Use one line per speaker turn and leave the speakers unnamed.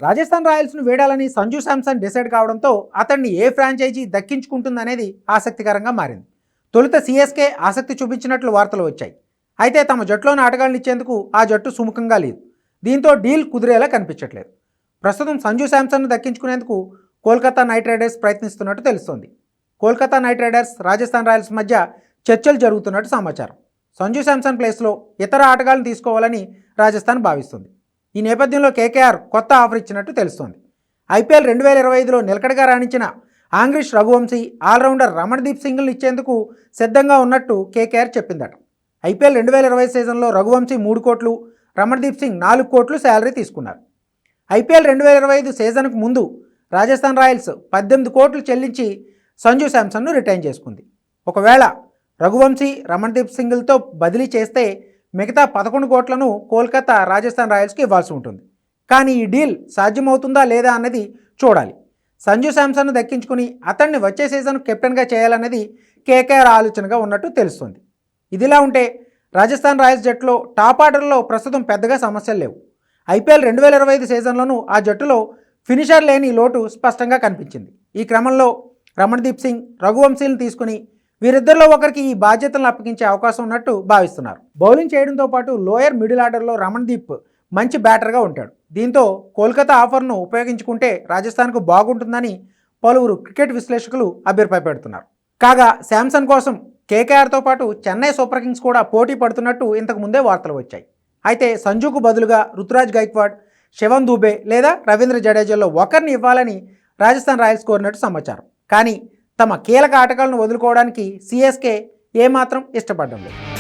Rajasthan రాయల్స్ను వీడాలని Sanju Samson decide కావడంతో అతన్ని ఏ franchise దక్కించుకుంటుందనేది ఆసక్తికరంగా మారింది. తొలుత సిఎస్కే ఆసక్తి చూపించినట్లు వార్తలు వచ్చాయి. అయితే తమ జట్టులోని ఆటగాళ్లను ఇచ్చేందుకు ఆ జట్టు సుముఖంగా లేదు. దీంతో డీల్ కుదిరేలా కనిపించట్లేదు. ప్రస్తుతం సంజు శాంసన్ను దక్కించుకునేందుకు కోల్కతా నైట్ రైడర్స్ ప్రయత్నిస్తున్నట్టు తెలుస్తోంది. Kolkata night riders Rajasthan Royals మధ్య చర్చలు జరుగుతున్నట్టు సమాచారం. సంజు శాంసన్ ప్లేస్లో ఇతర ఆటగాళ్లను తీసుకోవాలని రాజస్థాన్ భావిస్తుంది. ఈ నేపథ్యంలో కేకేఆర్ కొత్త ఆఫర్ ఇచ్చినట్టు తెలుస్తోంది. ఐపీఎల్ 2025లో నిలకడగా రాణించిన ఆంగ్రిష్ రఘువంశీ, ఆల్రౌండర్ రమణ్దీప్ సింగ్ను ఇచ్చేందుకు సిద్ధంగా ఉన్నట్టు కేకేఆర్ చెప్పిందట. ఐపీఎల్ 2020 సీజన్లో రఘువంశీ 3 కోట్లు, రమణ్దీప్ సింగ్ 4 కోట్లు శాలరీ తీసుకున్నారు. ఐపీఎల్ 2025 సీజన్కు ముందు రాజస్థాన్ రాయల్స్ 18 కోట్లు చెల్లించి సంజు శాంసన్ను రిటైన్ చేసుకుంది. ఒకవేళ రఘువంశీ, రమణ్దీప్ సింగ్లతో బదిలీ చేస్తే మిగతా 11 కోట్లను కోల్కతా రాజస్థాన్ రాయల్స్కి ఇవ్వాల్సి ఉంటుంది. కానీ ఈ డీల్ సాధ్యమవుతుందా లేదా అన్నది చూడాలి. సంజు శాంసన్ను దక్కించుకుని అతన్ని వచ్చే సీజన్ కెప్టెన్గా చేయాలన్నది కేకేఆర్ ఆలోచనగా ఉన్నట్టు తెలుస్తుంది. ఇదిలా ఉంటే రాజస్థాన్ రాయల్స్ జట్టులో టాప్ ఆర్డర్లో ప్రస్తుతం పెద్దగా సమస్యలు లేవు. ఐపీఎల్ 2025 సీజన్లోనూ ఆ జట్టులో ఫినిషర్ లేని లోటు స్పష్టంగా కనిపించింది. ఈ క్రమంలో రమణ్దీప్ సింగ్, రఘువంశీలను తీసుకుని వీరిద్దరిలో ఒకరికి ఈ బాధ్యతలను అప్పగించే అవకాశం ఉన్నట్టు భావిస్తున్నారు. బౌలింగ్ చేయడంతో పాటు లోయర్ మిడిల్ ఆర్డర్లో రమణ్దీప్ మంచి బ్యాటర్గా ఉంటాడు. దీంతో కోల్కతా ఆఫర్ను ఉపయోగించుకుంటే రాజస్థాన్కు బాగుంటుందని పలువురు క్రికెట్ విశ్లేషకులు అభిప్రాయపడుతున్నారు. కాగా శాంసన్ కోసం కేకేఆర్తో పాటు చెన్నై సూపర్ కింగ్స్ కూడా పోటీ పడుతున్నట్టు ఇంతకు ముందే వార్తలు వచ్చాయి. అయితే సంజుకు బదులుగా రుతురాజ్ గైక్వాడ్, శివన్ దూబే లేదా రవీంద్ర జడేజాలో ఒకరిని ఇవ్వాలని రాజస్థాన్ రాయల్స్ కోరినట్టు సమాచారం. కానీ తమ కీలక ఆటగాళ్లను వదులుకోవడానికి సిఎస్కే ఏమాత్రం ఇష్టపడడం లేదు.